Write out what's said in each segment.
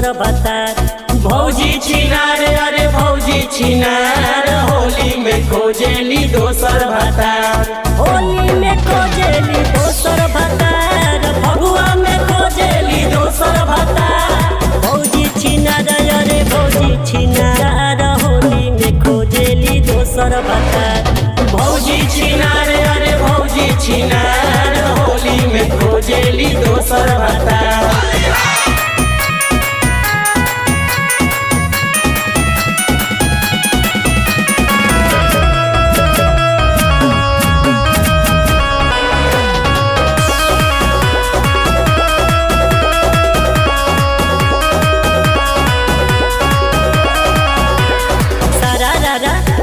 दोसर बता। भौजी छिनार अरे भौजी छिनार होली में खोजेली दोसर भतार। होली में खोजेली दोसर भतार, फगुआ में खोजेली दोसर भतार। भौजी छिनार अरे भौजी छिनार होली में खोजेली दोसर भतार। भौजी छिनार अरे भौजी छिनार होली में खोजेली दोसर भतार।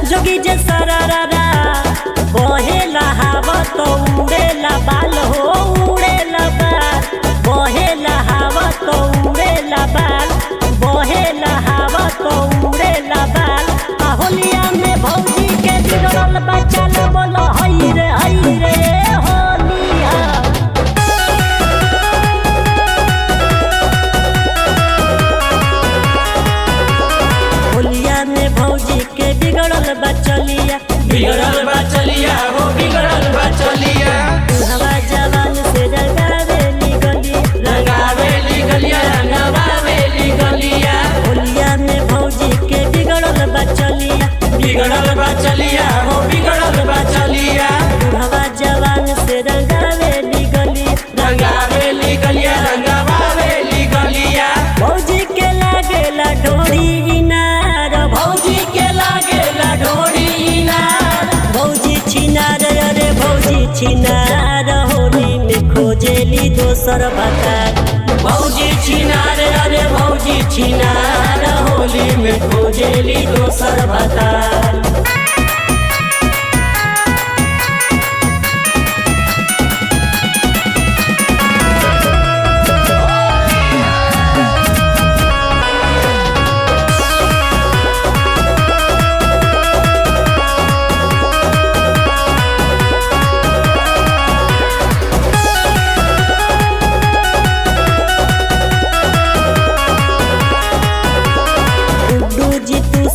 जोगी जे सरारा बहेला हवा तो उड़ेला बाल हो उड़ेला बाल। बहेला हवा तो उड़ेला बाल, बहेला हवा तो उड़ेला बाल। होलिया में भौजी के बिगड़ल बचल बोलो हई रे होलिया। होलिया में भौजी के बिगड़ल बचलिया, बिगड़ल बचलिया हो बिगड़ल बचलिया। हवा जवान से रंगावेली गलिया, रंगावेली गलिया रंगावेली गलिया। होलिया में भौजी के बिगड़ल बचलिया, बिगड़ल बचलिया हो बिगड़ल बचलिया। हवा जवान से रंगावेली गलिया, रंगावेली गलिया रंगावेली गलिया। भौजी के लागेला डोरी इनार, भौजी के लागेला डोरी इनार। भौजी छिनार अरे भौजी छिनार होली में खोजेली दोसर भतार। भौजी छिनार अरे भौजी छिनार होली में खोजेली दोसर भतार।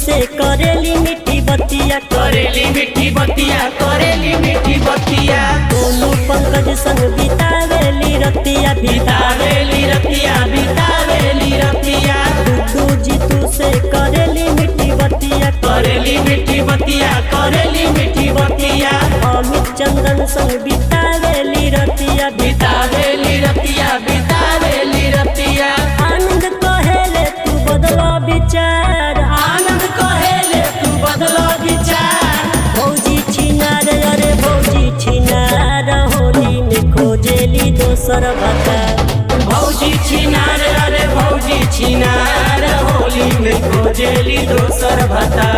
से करेली मीठी बतिया, करेली मीठी बतिया करेली मीठी बतिया। दोनों पंकज संग बितावेली रतिया, बितावेली रतिया बितावेली रतिया। गुड्डू जीतू से करेली मीठी बतिया, करेली मीठी बतिया करेली मीठी बतिया। अमित चंदन संग बितावेली रतिया, बितावेली रतिया बितावेली रतिया। आनंद कहेले तू बदला विचार, आनंद कहेले तू बदलो विचार। भौजी छिनार अरे भौजी छिनार होली में खोजेली दोसर भतार। भौजी छिनार अरे भौजी छिनार होली में खोजेली दोसर भतार।